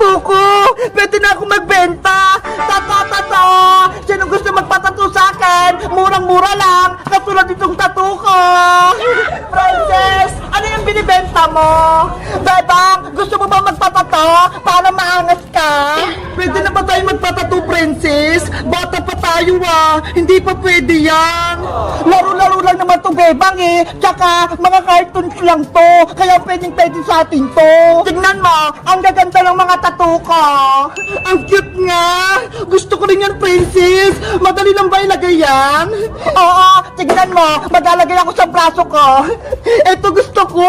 tattoo ko! Pwede na ako magbenta! Tato! Sinong gusto magpatattoo sa akin? Murang-mura lang! Katulad itong tattoo ko! Princess! Ano yung binibenta mo? Bebang, gusto mo ba magpatato? Para maangas ka? Pwede na ba tayo magpatato, Princess? Bata pa tayo hindi pa pwede yan! Laro-laro lang naman to, Bebang Tsaka, mga cartoons lang to! Kaya pwede sa atin to! Tignan mo, ang gaganda ng mga tattoo ko! Ang cute nga! Gusto ko rin yan, Princess! Madali lang ba ilagay yan? Oo, tignan mo, maglalagay ako sa braso ko! Ito gusto ko!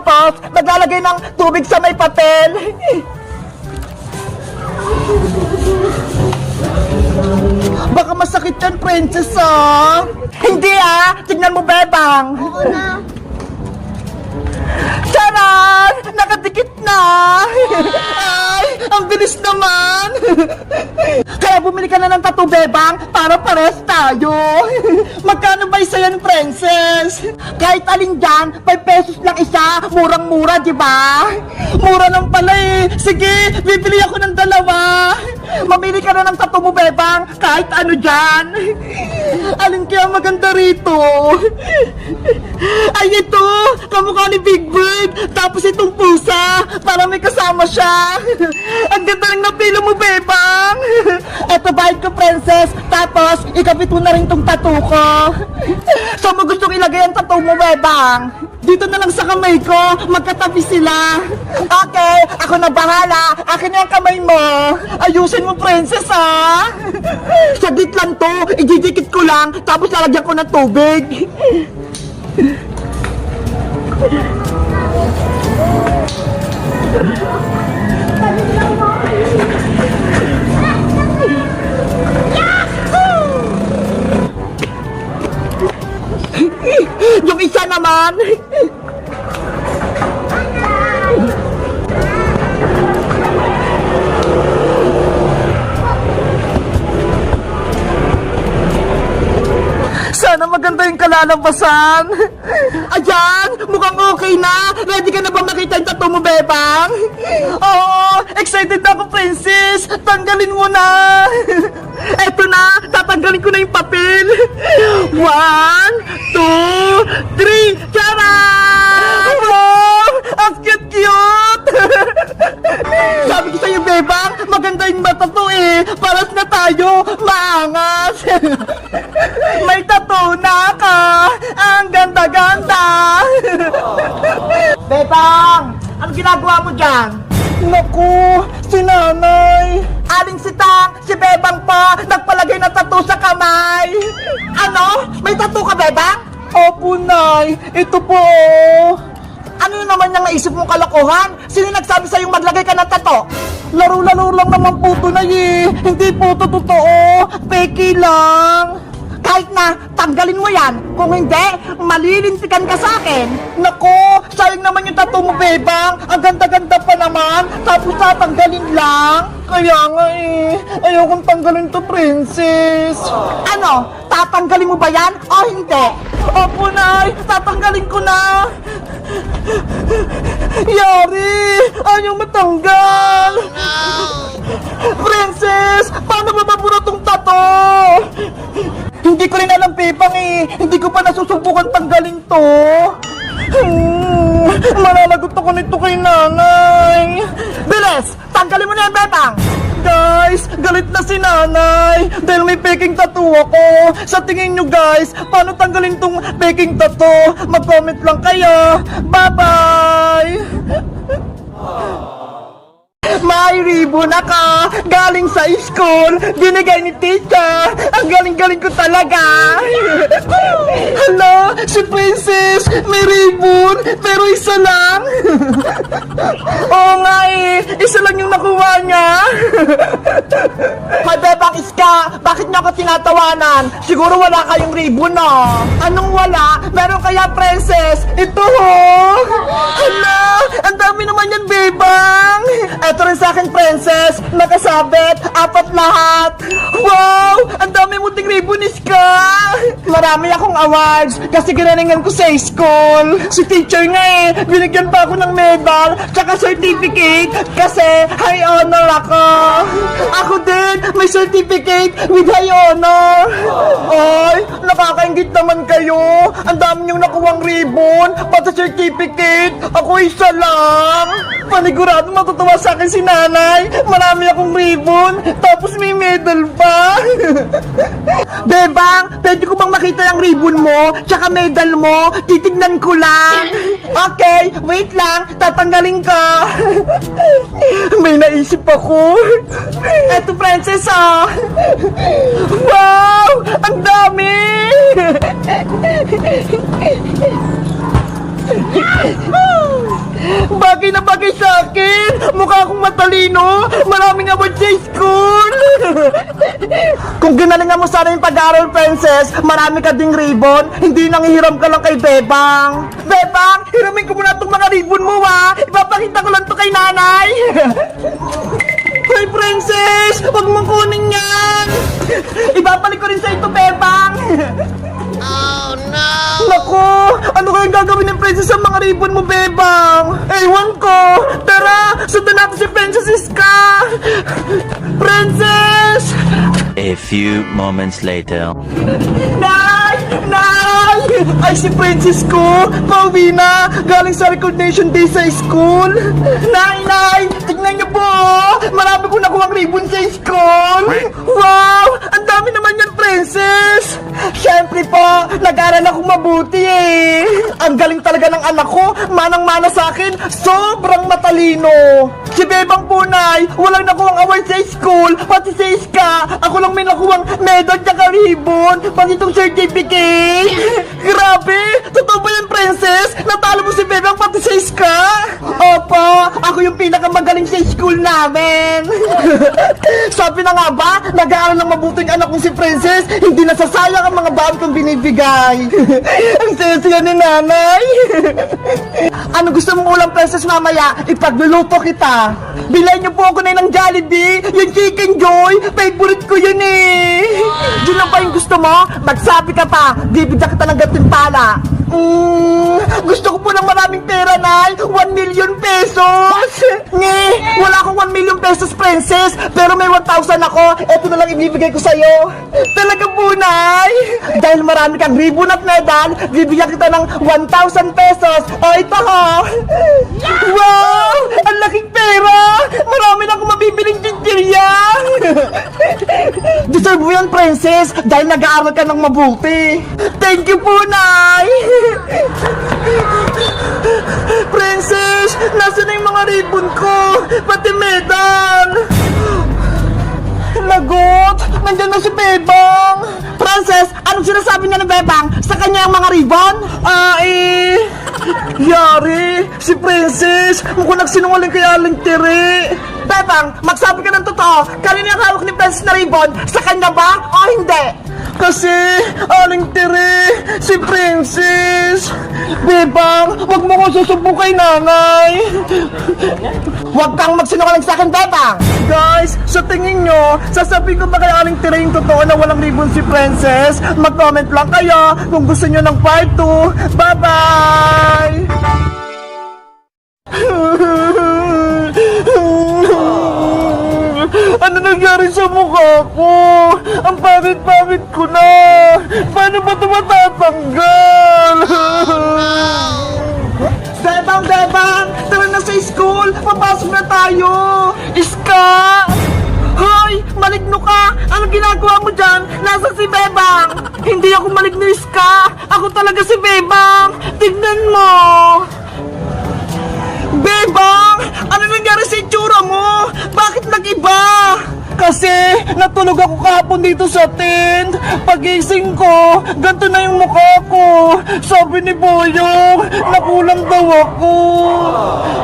Tapos, maglalagay ng tubig sa may papel. Baka masakit yan, Princess, Hindi, Tignan mo, Bebang. Oo na. Charan! Nakadikit na! Ay, ang bilis naman! Kaya bumili ka na ng tattoo, Bebang, para pares tayo! Magkano ba isa yan, Princess? Kahit alin dyan, 5 pesos lang isa, murang-mura, di ba? Mura lang pala Sige, bibili ako ng 2. Mamili ka na ng tattoo mo, Bebang, kahit ano dyan. Alin kaya maganda rito? Ay, ito! Kamukha ni Big Bird! Tapos itong pusa! Para may kasama siya! Ang ganda ng napilo mo, Bebang! Eto, bayad ko, Princess! Tapos, ikabit mo na rin tong tattoo ko! So, mo gustong ilagay ang tattoo mo, Bebang? Dito na lang sa kamay ko! Magkatabi sila! Okay! Ako na bahala! Akin na yung kamay mo! Ayusin mo, Princess, Saglit lang to! Ididikit ko lang! Tapos lalagyan ko ng tubig! Yung isa naman! Sana maganda yung kalalabasan. Ayan, mukhang okay na. Ready ka na ba makita yung tattoo mo, Bebang? Oo, excited na ako, Princess. Tanggalin mo na. Eto na, tatanggalin ko na yung papel. 1, 2, 3, charan! Oh, ang cute-cute! Sabi ko sa'yo, Bebang, maganda yung mata to Paras na tayo, maangas. May tattoo na ka. Ang ganda-ganda. Bebang, ano ginagawa mo dyan? Naku, si nanay. Aling si Tang, si Bebang pa, nagpalagay ng tattoo sa kamay. Ano? May tattoo ka, Bebang? Opo, Nay. Ito po. Ano naman yung naisip mong kalokohan? Sino nagsabi sa'yong maglagay ka ng tattoo? Laro-laro lang naman po ito, Nay Hindi po ito totoo. Peke lang. Kahit na, tanggalin mo yan. Kung hindi, malilintikan ka sa akin. Nako, sayang naman yung tattoo mo, Bebang. Ang ganda-ganda pa naman. Tapos tatanggalin lang. Kaya nga ayokong tanggalin to, Princess. Ano, tatanggalin mo ba yan o hindi? Opo, Nay, tatanggalin ko na. Yari, ayaw matanggal. Princess, paano mababura tong tattoo? Hindi ko rin alam, Bebang Hindi ko pa nasusubukan tanggalin to. Malalagot ako nito kay nanay. Bilis! Tanggalin mo na yan, Bebang! Guys, galit na si nanay dahil may peking tattoo ako. Sa tingin nyo, guys, paano tanggalin tong peking tattoo? Mag-comment lang kayo. Bye-bye! May ribbon ako, galing sa school, binigay ni teacher. Ang galing-galing ko talaga. Hala, si Princess, may ribbon, pero isa lang. Oo nga isa lang yung nakuha niya. Hay, Bebang Iska, bakit niyo ako tinatawanan? Siguro wala kayong ribbon, Anong wala? Meron kaya, Princess? Ito, Hala, ang dami naman yan, Bebang. Eto rin sa akin, Princess. Nakasabit, 4 lahat. Wow! Ang dami mo ting ribbon, Iska! Marami akong awards kasi ginalingan ko sa school. Si teacher nga binigyan pa ako ng medal tsaka certificate kasi high honor ako. Ako din, may certificate with high honor. Ay, nakakaingit naman kayo. Ang dami niyong nakuwang ribbon, pati certificate. Ako isa lang. Panigurado matutuwa sa akin si nanay. Marami akong ribbon, tapos may medal pa. Bebang, pwede ko bang makita yung ribbon mo, tsaka medal mo? Titignan ko lang. Okay, wait lang, tatanggalin ka. May naisip ako. Eto, Princess, oh. Wow! Ang dami! Bagay na bagay sa akin. Mukha akong matalino. Maraming award sa school. Kung ginalingan mo sana yung pag-aaral, Princess, marami ka ding ribbon. Hindi nanghihiram ka lang kay Bebang. Bebang, hiramin ko muna itong mga ribbon mo, ha. Ipapakita ko lang to kay nanay. Hoy, Princess, huwag mong kunin yan. Ibabalik ko rin sa ito, Bebang. Oh no! Naku! Ano kayang gagawin ng princess sa mga ribbon mo, Bebang? Ewan ko! Tara! Sundan natin si Princess Iska! Princess! A few moments later. Nay! Nay! Ay, si Princess ko! Pauwi na! Galing sa recognition day sa school! Nay! Nay! Tignan niyo po! Marami ko nakuha ribbon sa school! Wow! Ang dami naman yan, Princess! Siyempre po, nag-aral ako mabuti eh! Ang galing talaga ng anak ko! Manang-mana sa akin! Sobrang matalino! Si Bebang po, Nay! Walang nakuhang award sa school! Pati sa Iska! Ako lang may nakuhang medal tsaka ribbon! Pati itong certificate! Grabe! Totoo ba yan, Princess? Natalo mo si Bebang pati sa Iska? Opo! Ako yung pinakamagaling sa school namin! Sabi na nga ba, nag-aaral ng mabuti yung anak kong si Princess, hindi nasasayang ang mga baon kong binibigay. Ang saya-saya ni nanay. Ano gusto mong ulam, Princess, mamaya? Ipagluluto kita. Bilay niyo po ako na ng Jollibee, yung Chicken Joy, favorite ko yun eh. Yun lang ba yung gusto mo? Magsabi ka pa, bibigyan kita ng gantimpala. Gusto ko po ng maraming pera, Nay. 1 million pesos. Wala akong 1 million pesos, Princess. Pero may 1,000 ako. Ito na lang ibibigay ko sa'yo. Talaga po, Nay. Dahil marami kang ribbon at medal, bibigyan kita ng 1,000 pesos. O, ito ho. Wow! Ang laking pera. Marami na akong mabibiling chichirya. Deserve mo yan, Princess. Dahil nag-aaral ka ng mabuti. Thank you po, Nay. Princess, nasa na yung mga ribbon ko? Pati medal. Lagot, nandiyan na si Bebang. Princess, anong sinasabi niya ng Bebang? Sa kanya ang mga ribbon? Yari, si Princess, mukhang nagsinungaling kay Aling Tiri. Bebang, magsabi ka ng totoo. Kanina yung hawak ni Princess na ribbon? Sa kanya ba o hindi? Kasi, Aling Tiri, si Princess. Bebang, wag mo ko susubo kay nanay. Huwag kang magsinungaling sa akin, Bebang. Guys, sa tingin nyo, sasabihin ko ba kay Aling Tiri yung totoo na walang ribbon si Princess? Mag-comment lang kayo kung gusto nyo ng part 2. Bye-bye! Ano nangyari sa mukha ko? Ang pangit-pangit ko na! Paano ba ito matatanggal? Bebang! Tara na sa school! Papasok na tayo! Iska! Hoy! Maligno ka! Anong ginagawa mo dyan? Nasa si Bebang! Hindi ako maligno, Iska! Ako talaga si Bebang! Tignan mo! Bebang! Ano nangyari sa itsura mo? Bakit nag-iba? Kasi natulog ako kahapon dito sa tent. Pagising ko, ganito na yung mukha ko. Sabi ni Boyong, nakulang daw ako.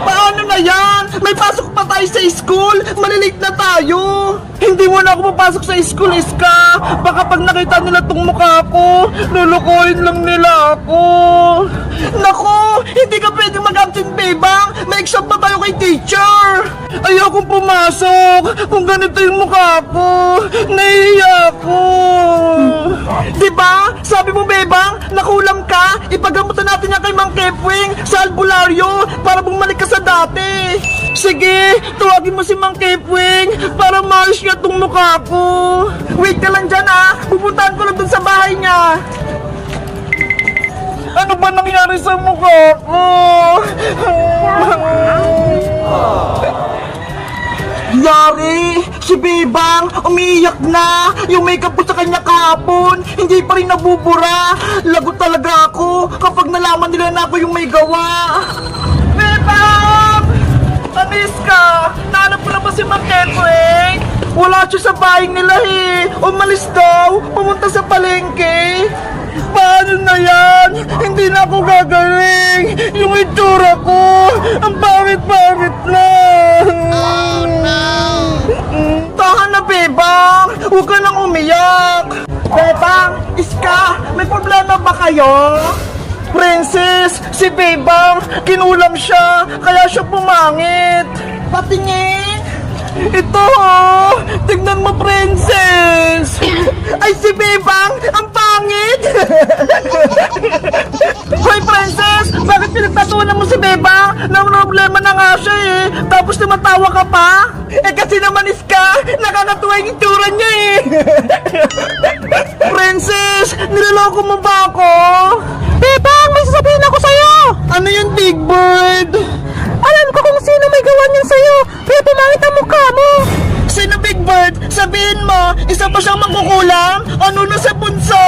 Paano na yan? May pasok pa tayo sa school. Malilate na tayo. Hindi mo na ako mapasok sa school, Iska. Baka pag nakita nila tong mukha ko, lulukoyin lang nila ako. Naku, hindi ka pwedeng mag-absent, Bebang. May exam pa tayo kay teacher. Ayokong pumasok kung ganito yung mukha ko. Nahihiya ko. Diba? Sabi mo, Bebang, nakulam ka. Ipagamutan natin yan kay Mang Kepwing sa albularyo para bumalik ka sa dati. Sige, tawagin mo si Mang Kepwing para maayos niya tong mukha ko. Wait ka lang dyan ah. Pupuntahan ko lang dun sa bahay niya. Ano ba nangyari sa mukha ko? Yari! Si Bebang umiiyak na! Yung makeup ko sa kanya kahapon, hindi pa rin nabubura! Lagot talaga ako kapag nalaman nila na ako yung may gawa! Bebang! Anis ka! Nahanap ko na ba si Mang Kepwing? Wala siya sa bahay nila eh! Umalis daw! Pumunta sa palengke! Paano na yan? Hindi na ako gagaling! Yung itsura ko! Ang pangit-pangit na! Oh no! Tahan na, Bebang! Huwag ka nang umiyak! Bebang! Iska! May problema ba kayo? Princess! Si Bebang! Kinulam siya! Kaya siya pumangit! Patingin! Ito oh! Tignan mo, Princess! Ay, si Bebang! Ang pangit! Hoy, Princess! Bakit pinagtatunan mo si Bebang? Na problema na nga siya eh! Tapos tumatawa ka pa? Eh kasi naman Iska! Nakakatuwa yung itsura niya eh! Princess! Niloloko mo ba ako? Bebang! May sasabihin ako sa'yo! Ano yun, Big Bird? Alam ko kung sino may gawa niyan sa'yo! Kaya pumangit ang mukha mo! Sino, Big Bird? Sabihin mo, isa pa siyang mangkukulam? Ano na sa bunso?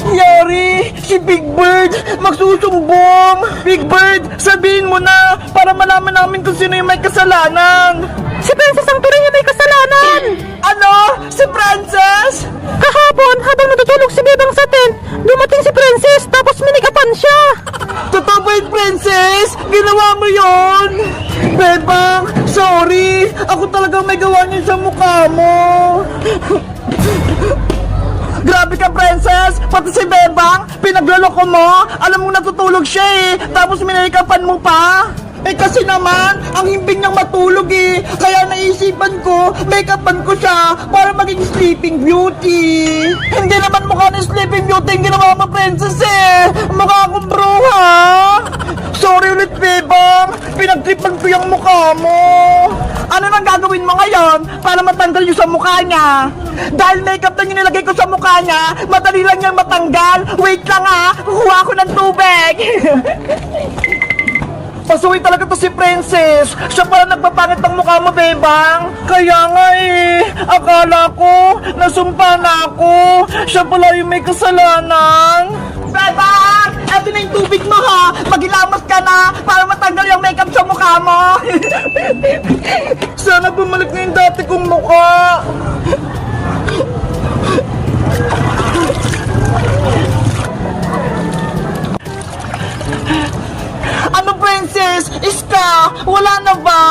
Yari! Si Big Bird! Magsusumbong! Big Bird, sabihin mo na para malaman namin kung sino yung may kasalanan! Si Princess ang tunay na may kasalanan! Ano? Si Princess? Kahapon, habang natutulog si Bebang sa tent, dumating si Princess tapos minikapan siya! Totoo ba yun, Princess? Ginawa mo yon? Bebang, sorry! Ako talagang may gawa niyo sa mukha mo! Grabe ka, Princess! Pati si Bebang, pinagloloko mo! Alam mo natutulog siya eh! Tapos minikapan mo pa! Eh kasi naman, ang himbing niyang matulog eh! Kaya naisipan ko, make-upan ko siya para maging sleeping beauty! Hindi naman mukha ng sleeping beauty yung ginawa mo, Princess eh! Mukha akong bruha! Sorry ulit, Bebang! Pinagtripan ko yung mukha mo! Ano nang gagawin mo ngayon para matanggal yung sa mukha niya? Dahil makeup lang yung nilagay ko sa mukha niya, madali lang niyang matanggal! Wait lang ha! Kukuha ko ng tubig! Pasuwi talaga to si Princess! Siya pala nagpapangit ng mukha mo, Bebang! Kaya nga eh! Akala ko, nasumpa na ako! Siya pala yung may kasalanan! Bebang! Eto na yung tubig mo ha! Maghilamas ka na para matanggal yung makeup sa mukha mo! Sana bumalik na yung dati kong mukha! Ano, Princess? Iska? Wala na ba?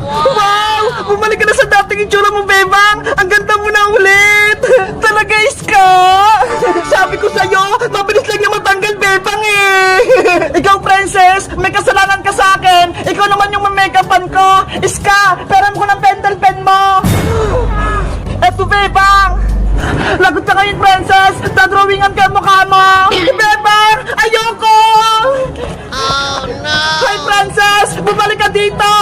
Wow! Bumalik ka na sa dating itsura mo, Bebang! Ang ganda mo na ulit! Talaga, Iska? Sabi ko sa'yo, mabilis lang niya matanggal, Bebang eh! Ikaw, Princess, may kasalanan ka sa akin! Ikaw naman yung mamake-upan ko! Iska, peram ko ng pentel pen mo! Eto, Bebang! Lagot ka ngayon, Princess! Dadrawingan ka ang mukha mo! Bebang! Ayoko! Oh no! Hi, Princess! Bumalik ka dito!